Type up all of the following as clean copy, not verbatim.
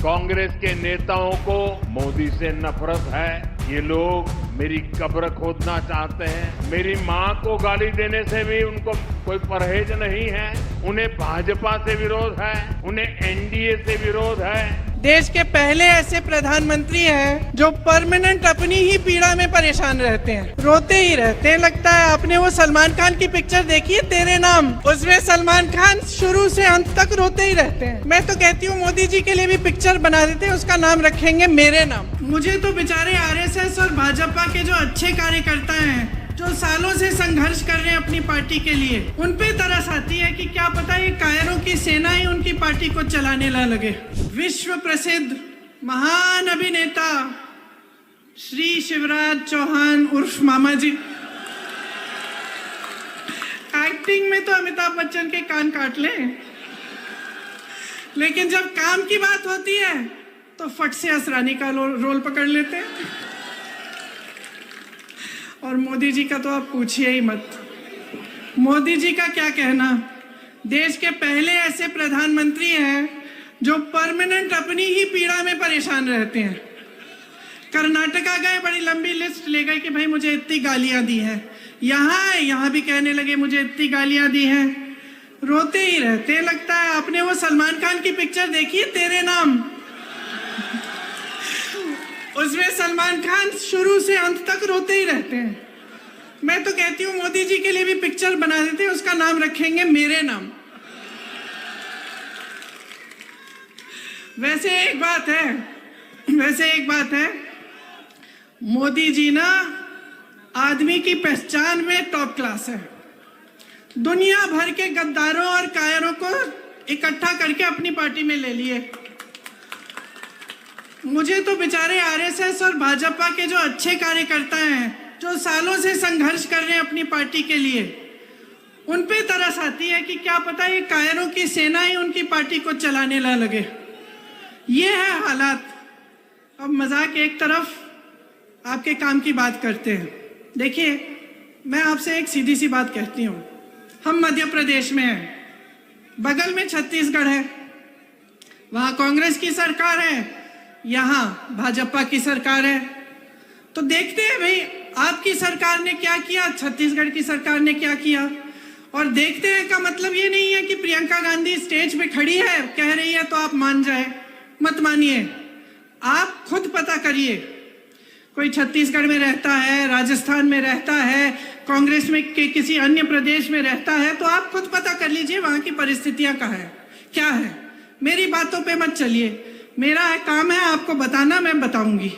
कांग्रेस के नेताओं को मोदी से नफरत है। ये लोग मेरी कब्र खोदना चाहते हैं। मेरी मां को गाली देने से भी उनको कोई परहेज नहीं है। उन्हें भाजपा से विरोध है, उन्हें एनडीए से विरोध है। देश के पहले ऐसे प्रधानमंत्री हैं जो परमानेंट अपनी ही पीड़ा में परेशान रहते हैं, रोते ही रहते हैं। लगता है आपने वो सलमान खान की पिक्चर देखी है तेरे नाम, उसमें सलमान खान शुरू से अंत तक रोते ही रहते हैं। मैं तो कहती हूँ मोदी जी के लिए भी पिक्चर बना देते हैं, उसका नाम रखेंगे मेरे नाम। मुझे तो बेचारे आरएसएस और भाजपा के जो अच्छे कार्यकर्ता हैं, जो सालों से संघर्ष कर रहे हैं अपनी पार्टी के लिए, उन पे तरस आती है कि क्या पता ये कायरों की सेना ही उनकी पार्टी को चलाने ना लगे। विश्व प्रसिद्ध महान अभिनेता श्री शिवराज चौहान उर्फ मामा जी, एक्टिंग में तो अमिताभ बच्चन के कान काट ले, लेकिन जब काम की बात होती है तो फट से असरानी का रोल पकड़ लेते हैं। और मोदी जी का तो आप पूछिए ही मत। मोदी जी का क्या कहना, देश के पहले ऐसे प्रधानमंत्री हैं जो परमानेंट अपनी ही पीड़ा में परेशान रहते हैं। कर्नाटका गए, बड़ी लंबी लिस्ट ले गए कि भाई मुझे इतनी गालियां दी हैं, यहाँ भी कहने लगे मुझे इतनी गालियां दी हैं, रोते ही रहते। लगता है आपने वो सलमान खान की पिक्चर देखी है तेरे नाम, उसमें सलमान खान शुरू से अंत तक रोते ही रहते हैं। मैं तो कहती हूँ मोदी जी के लिए भी पिक्चर बना देते हैं, उसका नाम रखेंगे मेरे नाम। वैसे एक बात है, मोदी जी ना आदमी की पहचान में टॉप क्लास है। दुनिया भर के गद्दारों और कायरों को इकट्ठा करके अपनी पार्टी में ले लिए। मुझे तो बेचारे आरएसएस और भाजपा के जो अच्छे कार्यकर्ता हैं, जो सालों से संघर्ष कर रहे हैं अपनी पार्टी के लिए, उन पे तरस आती है कि क्या पता ये कायरों की सेना ही उनकी पार्टी को चलाने ना लगे। ये है हालात। अब मजाक एक तरफ, आपके काम की बात करते हैं। देखिए, मैं आपसे एक सीधी सी बात कहती हूँ। हम मध्य प्रदेश में हैं, बगल में छत्तीसगढ़ है, वहाँ कांग्रेस की सरकार है, यहाँ भाजपा की सरकार है। तो देखते हैं भाई आपकी सरकार ने क्या किया, छत्तीसगढ़ की सरकार ने क्या किया। और देखते हैं का मतलब ये नहीं है कि प्रियंका गांधी स्टेज पे खड़ी है, कह रही है तो आप मान जाए। मत मानिए, आप खुद पता करिए। कोई छत्तीसगढ़ में रहता है, राजस्थान में रहता है, कांग्रेस में के किसी अन्य प्रदेश में रहता है, तो आप खुद पता कर लीजिए वहां की परिस्थितियां क्या है। मेरी बातों पे मत चलिए, मेरा काम है आपको बताना, मैं बताऊंगी।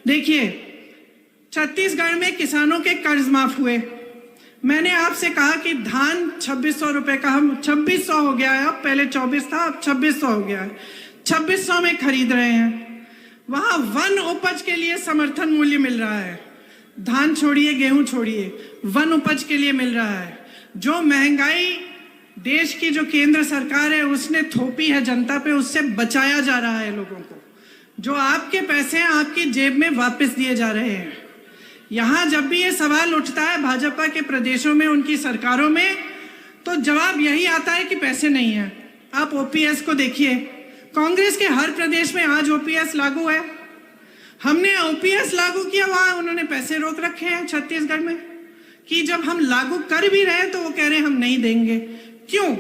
देखिए, छत्तीसगढ़ में किसानों के कर्ज माफ हुए। मैंने आपसे कहा कि धान 2600 रुपए का, हम 2600 हो गया है, अब पहले 24 था, अब 2600 हो गया है। 2600 में खरीद रहे हैं। वहां वन उपज के लिए समर्थन मूल्य मिल रहा है। धान छोड़िए, गेहूं छोड़िए, वन उपज के लिए मिल रहा है। जो महंगाई देश की जो केंद्र सरकार है उसने थोपी है जनता पे, उससे बचाया जा रहा है लोगों को। जो आपके पैसे हैं आपकी जेब में वापस दिए जा रहे हैं। यहाँ जब भी ये सवाल उठता है भाजपा के प्रदेशों में, उनकी सरकारों में, तो जवाब यही आता है कि पैसे नहीं है। आप ओपीएस को देखिए, कांग्रेस के हर प्रदेश में आज ओपीएस लागू है। हमने ओपीएस लागू किया, वहां उन्होंने पैसे रोक रखे हैं छत्तीसगढ़ में, कि जब हम लागू कर भी रहे हैं तो वो कह रहे हैं हम नहीं देंगे। क्यों?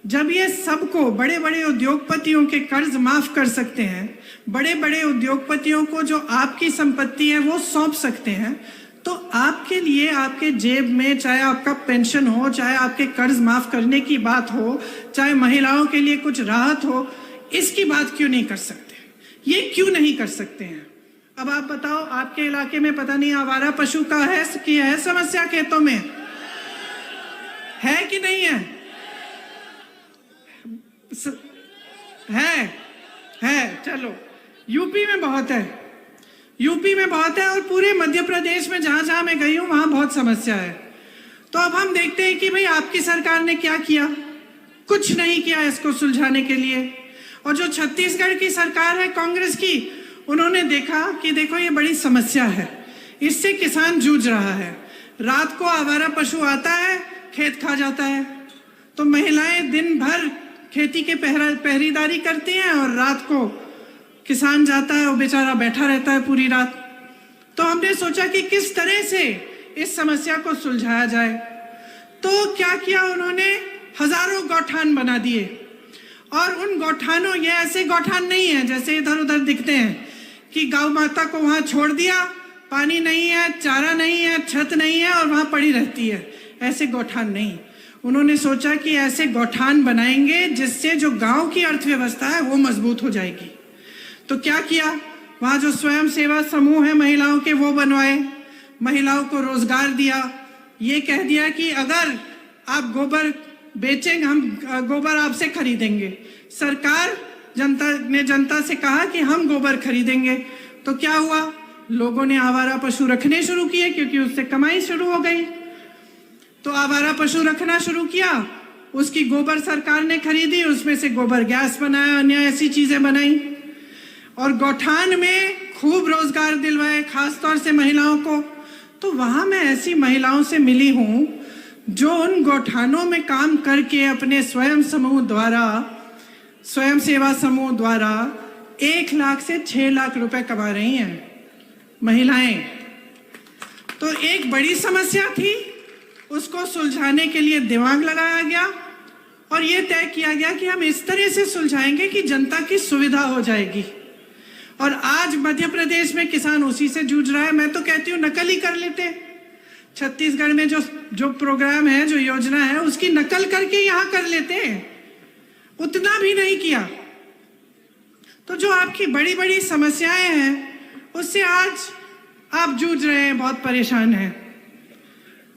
जब ये सबको, बड़े बड़े उद्योगपतियों के कर्ज माफ कर सकते हैं, बड़े बड़े उद्योगपतियों को जो आपकी संपत्ति है वो सौंप सकते हैं, तो आपके लिए, आपके जेब में, चाहे आपका पेंशन हो, चाहे आपके कर्ज माफ करने की बात हो, चाहे महिलाओं के लिए कुछ राहत हो, इसकी बात क्यों नहीं कर सकते? ये क्यों नहीं कर सकते हैं? अब आप बताओ, आपके इलाके में पता नहीं आवारा पशु का है कि है समस्या, खेतों में है कि नहीं है? है। चलो, यूपी में बहुत है, यूपी में बहुत है, और पूरे मध्य प्रदेश में जहां जहां मैं गई हूं वहां बहुत समस्या है। तो अब हम देखते हैं कि भाई आपकी सरकार ने क्या किया। कुछ नहीं किया इसको सुलझाने के लिए। और जो छत्तीसगढ़ की सरकार है कांग्रेस की, उन्होंने देखा कि देखो ये बड़ी समस्या है, इससे किसान जूझ रहा है। रात को आवारा पशु आता है, खेत खा जाता है, तो महिलाएं दिन भर खेती के पहरेदारी करती हैं और रात को किसान जाता है वो बेचारा बैठा रहता है पूरी रात। तो हमने सोचा कि किस तरह से इस समस्या को सुलझाया जाए। तो क्या किया उन्होंने, हजारों गौठान बना दिए। और उन गौठानों, ये ऐसे गौठान नहीं है जैसे इधर उधर दिखते हैं कि गौ माता को वहां छोड़ दिया, पानी नहीं है, चारा नहीं है, छत नहीं है और वहां पड़ी रहती है, ऐसे गौठान नहीं। उन्होंने सोचा कि ऐसे गौठान बनाएंगे जिससे जो गांव की अर्थव्यवस्था है वो मजबूत हो जाएगी। तो क्या किया, वहां जो स्वयं सेवा समूह है महिलाओं के वो बनवाए, महिलाओं को रोजगार दिया। ये कह दिया कि अगर आप गोबर बेचेंगे हम गोबर आपसे खरीदेंगे। सरकार जनता से कहा कि हम गोबर खरीदेंगे। तो क्या हुआ, लोगों ने आवारा पशु रखने शुरू किए क्योंकि उससे कमाई शुरू हो गई। तो आवारा पशु रखना शुरू किया, उसकी गोबर सरकार ने खरीदी, उसमें से गोबर गैस बनाया, अन्य ऐसी चीजें बनाई और गौठान में खूब रोजगार दिलवाए, खासतौर से महिलाओं को। तो वहां मैं ऐसी महिलाओं से मिली हूं जो उन गौठानों में काम करके अपने स्वयं सेवा समूह द्वारा 1 लाख से 6 लाख रुपए कमा रही हैं महिलाएं। तो एक बड़ी समस्या थी, उसको सुलझाने के लिए दिमाग लगाया गया और ये तय किया गया कि हम इस तरह से सुलझाएंगे कि जनता की सुविधा हो जाएगी। और आज मध्य प्रदेश में किसान उसी से जूझ रहा है। मैं तो कहती हूँ नकल ही कर लेते। छत्तीसगढ़ में जो प्रोग्राम है, जो योजना है, उसकी नकल करके यहाँ कर लेते हैं, उतना भी नहीं किया। तो जो आपकी बड़ी बड़ी समस्याएं हैं उससे आज आप जूझ रहे हैं, बहुत परेशान हैं।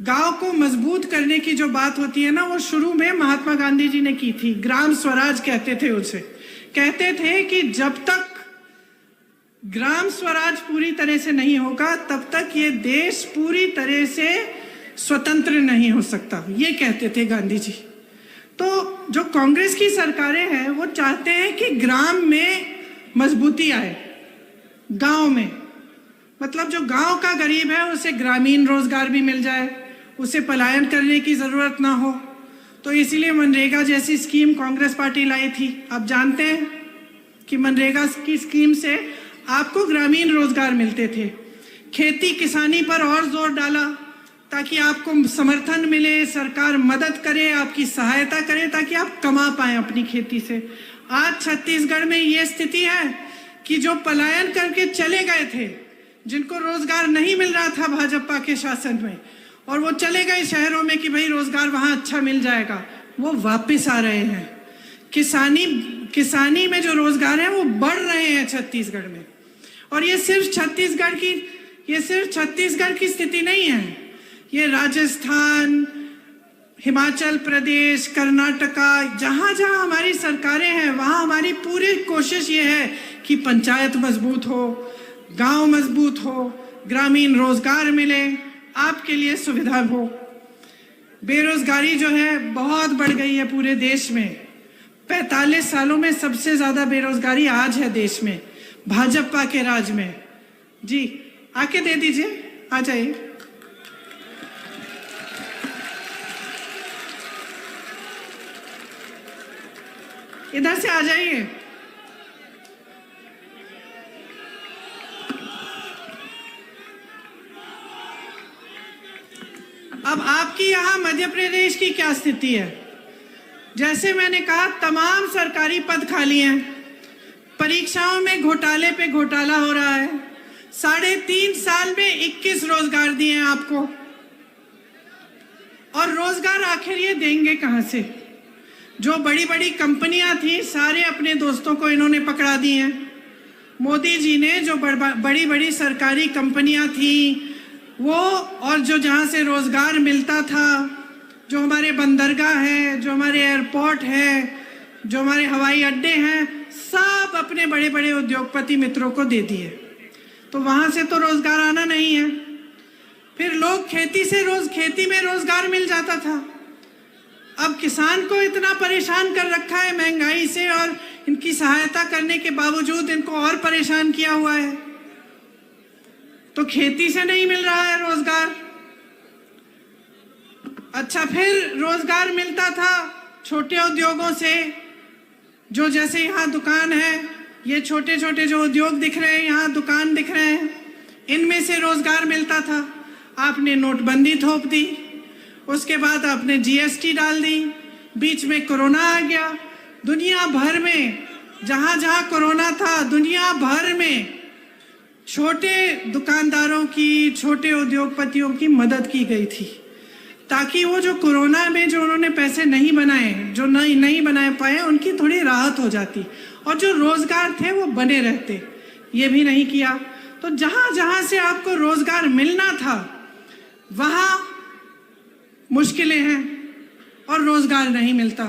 गांव को मजबूत करने की जो बात होती है ना, वो शुरू में महात्मा गांधी जी ने की थी। ग्राम स्वराज कहते थे उसे। कहते थे कि जब तक ग्राम स्वराज पूरी तरह से नहीं होगा तब तक ये देश पूरी तरह से स्वतंत्र नहीं हो सकता, ये कहते थे गांधी जी। तो जो कांग्रेस की सरकारें हैं वो चाहते हैं कि ग्राम में मजबूती आए, गांव में, मतलब जो गांव का गरीब है उसे ग्रामीण रोजगार भी मिल जाए, उसे पलायन करने की जरूरत ना हो। तो इसीलिए मनरेगा जैसी स्कीम कांग्रेस पार्टी लाई थी। आप जानते हैं कि मनरेगा की स्कीम से आपको ग्रामीण रोजगार मिलते थे। खेती किसानी पर और जोर डाला ताकि आपको समर्थन मिले, सरकार मदद करे, आपकी सहायता करे ताकि आप कमा पाए अपनी खेती से। आज छत्तीसगढ़ में ये स्थिति है कि जो पलायन करके चले गए थे, जिनको रोजगार नहीं मिल रहा था भाजपा के शासन में, और वो चले गए शहरों में कि भाई रोजगार वहां अच्छा मिल जाएगा, वो वापस आ रहे हैं। किसानी में जो रोजगार है वो बढ़ रहे हैं छत्तीसगढ़ में। और ये सिर्फ छत्तीसगढ़ की स्थिति नहीं है, ये राजस्थान, हिमाचल प्रदेश, कर्नाटका, जहां जहां हमारी सरकारें हैं वहां हमारी पूरी कोशिश ये है कि पंचायत मजबूत हो, गांव मजबूत हो, ग्रामीण रोजगार मिले, आपके लिए सुविधा हो। बेरोजगारी जो है बहुत बढ़ गई है पूरे देश में। 45 सालों में सबसे ज्यादा बेरोजगारी आज है देश में, भाजपा के राज में। जी आके दे दीजिए, आ जाइए। इधर से आ जाइए। अब आपकी यहां मध्य प्रदेश की क्या स्थिति है? जैसे मैंने कहा, तमाम सरकारी पद खाली हैं, परीक्षाओं में घोटाले पे घोटाला हो रहा है। 3.5 साल में 21 रोजगार दिए हैं आपको, और रोजगार आखिर ये देंगे कहां से? जो बड़ी बड़ी कंपनियां थी सारे अपने दोस्तों को इन्होंने पकड़ा दी हैं। मोदी जी ने जो बड़ी बड़ी सरकारी कंपनियां थी वो, और जो जहां से रोजगार मिलता था, जो हमारे बंदरगाह है, जो हमारे एयरपोर्ट है, जो हमारे हवाई अड्डे हैं, सब अपने बड़े बड़े उद्योगपति मित्रों को दे दिए। तो वहां से तो रोजगार आना नहीं है। फिर लोग खेती में रोजगार मिल जाता था। अब किसान को इतना परेशान कर रखा है महंगाई से, और इनकी सहायता करने के बावजूद इनको और परेशान किया हुआ है। तो खेती से नहीं मिल रहा है रोजगार। अच्छा, फिर रोजगार मिलता था छोटे उद्योगों से, जो जैसे यहाँ दुकान है ये छोटे छोटे जो उद्योग दिख रहे हैं, यहाँ दुकान दिख रहे हैं, इनमें से रोजगार मिलता था। आपने नोटबंदी थोप दी, उसके बाद आपने जीएसटी डाल दी, बीच में कोरोना आ गया। दुनिया भर में जहाँ जहाँ कोरोना था, दुनिया भर में छोटे दुकानदारों की, छोटे उद्योगपतियों की मदद की गई थी, ताकि वो जो कोरोना में जो उन्होंने पैसे नहीं बनाए, जो नहीं बना पाए, उनकी थोड़ी राहत हो जाती और जो रोजगार थे वो बने रहते। ये भी नहीं किया। तो जहाँ जहाँ से आपको रोजगार मिलना था वहाँ मुश्किलें हैं और रोजगार नहीं मिलता।